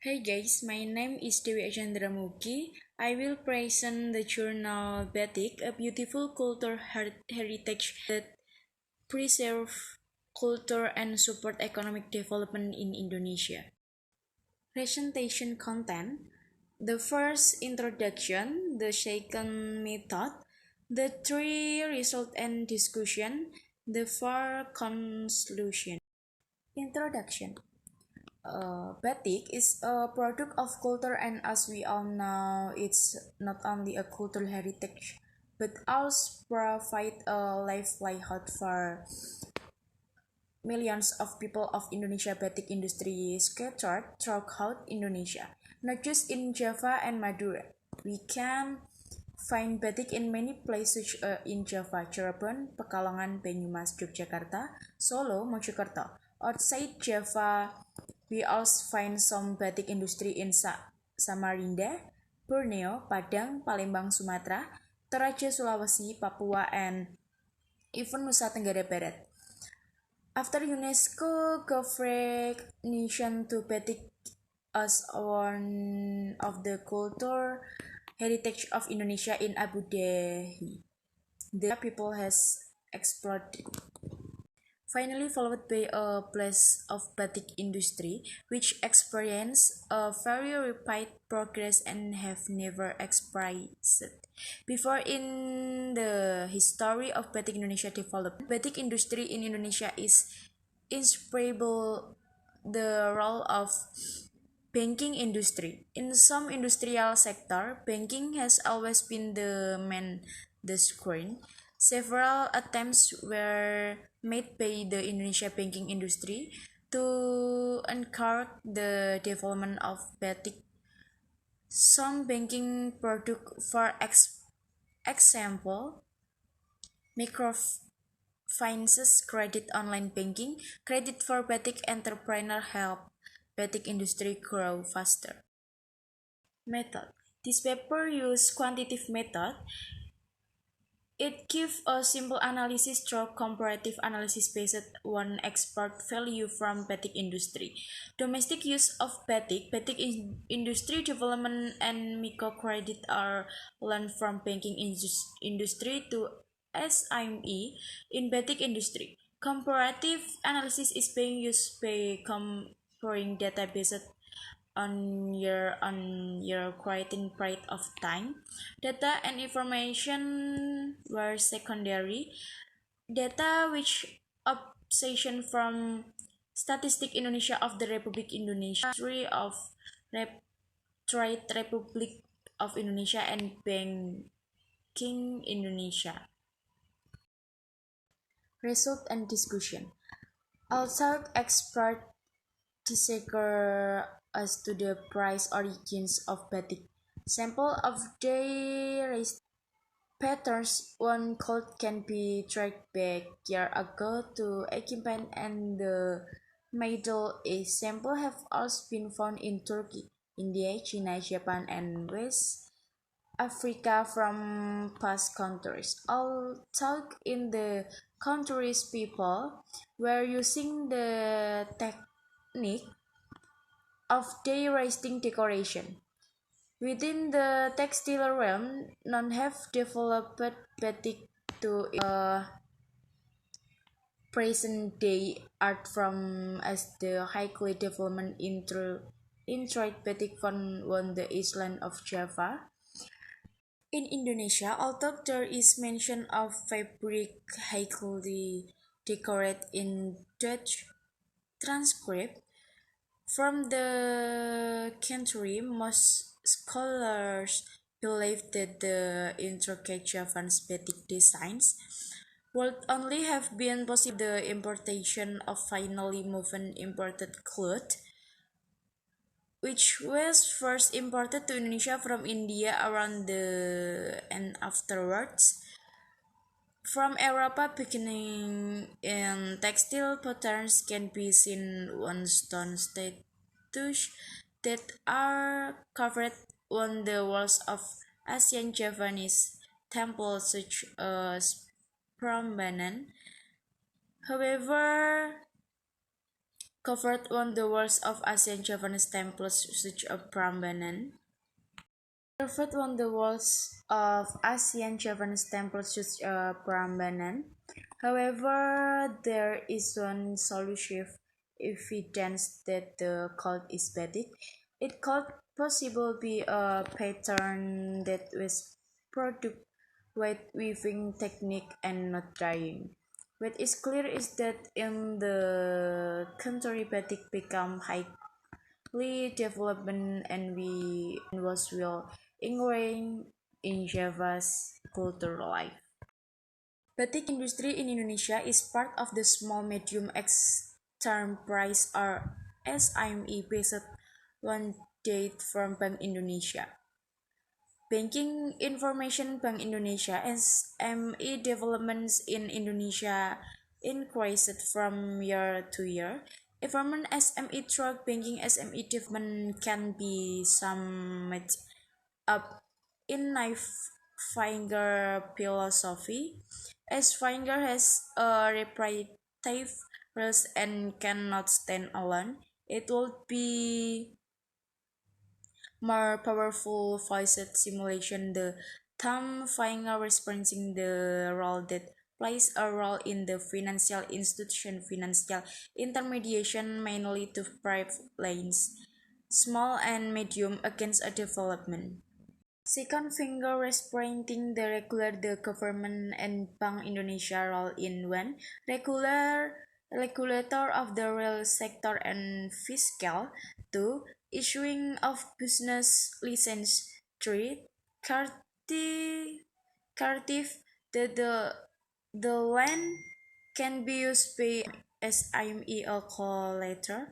Hey guys, my name is Dewi Chandramuki. I will present the journal Batik, a beautiful cultural heritage that preserve culture and support economic development in Indonesia. Presentation content: the first introduction, the second method, the three result and discussion, the four conclusion. Introduction. Batik is a product of culture, and as we all know, it's not only a cultural heritage but also provide a livelihood for millions of people of Indonesia. Batik industry is scattered throughout Indonesia, not just in Java and Madura. We can find batik in many places in Java: Cirebon, Pekalongan, Banyumas, Yogyakarta, Solo, Mojokerto. Outside Java, we also find some batik industry in Samarinda, Borneo, Padang, Palembang, Sumatera, Toraja, Sulawesi, Papua, and even Nusa Tenggara Barat. After UNESCO gave recognition to batik as one of the cultural heritage of Indonesia in Abu Dhabi, the people has exploded. Finally followed by a place of batik industry, which experienced a very rapid progress and have never experienced before in the history of batik Indonesia development. Batik industry in Indonesia is inseparable the role of banking industry. In some industrial sector, banking has always been the main screen. Several attempts were made by the Indonesia banking industry to encourage the development of batik. Some banking product, for example, microfinances, credit, online banking, credit for batik entrepreneur help batik industry grow faster. Method. This paper uses quantitative method. It gives a simple analysis through comparative analysis based on export value from batik industry. Domestic use of batik industry development and microcredit are learned from banking industry to SME in batik industry. Comparative analysis is being used by comparing data based on your creating period of time. Data and information were secondary. Data which obsession from Statistik Indonesia of the Republik Indonesia, History of Trade Republic of Indonesia, and Banking Indonesia. Result and discussion. Also, experts disagree as to the price origins of batik. Sample of their patterns one cold can be tracked back year ago to Egypt and the Middle East. Samples have also been found in Turkey, India, China, Japan, and West Africa from past countries. Although in the countries people were using the technique of day resting decoration. Within the textile realm, none have developed batik to present day art form as the highly development in trade batik found on the island of Java. In Indonesia, although there is mention of fabric highly decorated in Dutch transcript, from the country, most scholars believe that the intricate Javanese batik designs would only have been possible the importation of finely woven imported cloth, which was first imported to Indonesia from India around the and afterwards from Europa. Beginning in textile patterns can be seen on stone statues that are covered on the walls of Asian Javanese temples such as Prambanan. However, covered on the walls of Asian Javanese temples such as Prambanan. Covered on the walls of Asian Javanese temples such as Prambanan. However, there is one solution evidence that the cult is Vedic. It could possibly be a pattern that was produced with weaving technique and not dyeing. What is clear is that in the country batik become highly developed and was well ingrained in Java's cultural life. Batik industry in Indonesia is part of the small medium enterprise or SME based on date from Bank Indonesia. Banking Information Bank Indonesia SME developments in Indonesia increased from year to year. Environment SME through banking SME development can be summed up in knife finger philosophy, as finger has a repetitive rest and cannot stand alone. It would be more powerful voiced simulation, the thumb finger representing the role that plays a role in the financial institution financial intermediation mainly to private lanes, small and medium against a development. Second finger representing the government and Bank Indonesia role in one regulator of the real sector and fiscal. Two, issuing of business license. Three, cartive that the land can be used by SIME calculator.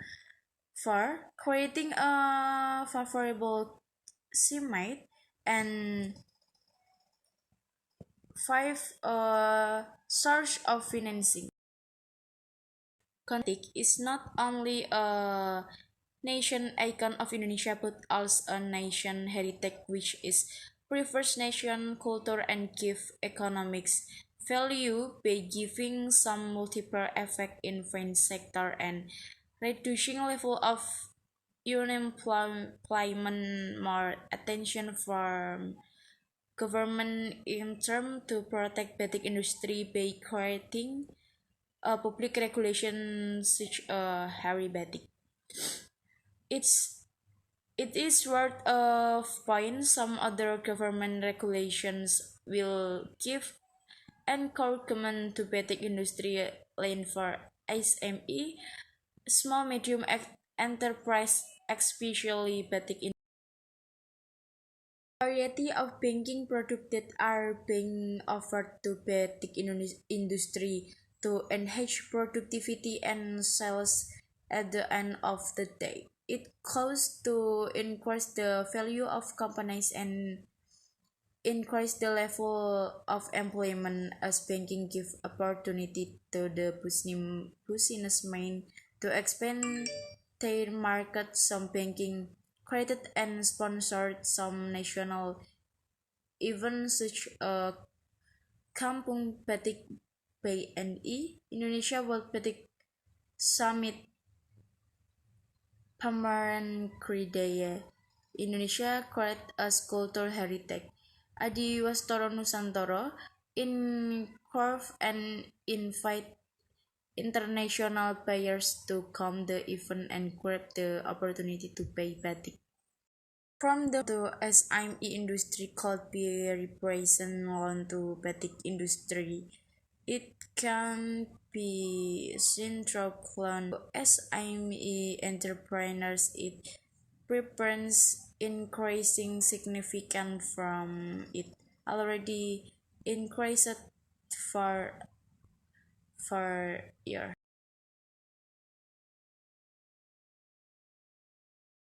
4. Creating a favorable climate. And 5. Source of financing. Kontik is not only a nation icon of Indonesia but also a nation heritage which is preserves nation culture and give economics value by giving some multiple effect in finance sector and reducing level of unemployment, more attention from government in term to protect batik industry by creating a public regulation such a Harry Batik. It's it is worth of point some other government regulations will give encouragement to batik industry lane for SME, small medium enterprise, especially batik variety of banking products that are being offered to batik industry to enhance productivity and sales at the end of the day. It goes to increase the value of companies and increase the level of employment as banking give opportunity to the businessmen to expand their market. Some banking created and sponsored some national events such as Kampung Batik BNI, Indonesia World Batik Summit, Pameran Kridaya, Indonesia Create as Cultural Heritage, Adi Wastoro Nusantoro, curve and invite international buyers to come the event and grab the opportunity to pay batik. From the SME industry could be represent on to batik industry. It can be seen through SME entrepreneurs. It prevents increasing significant from it already increased for year.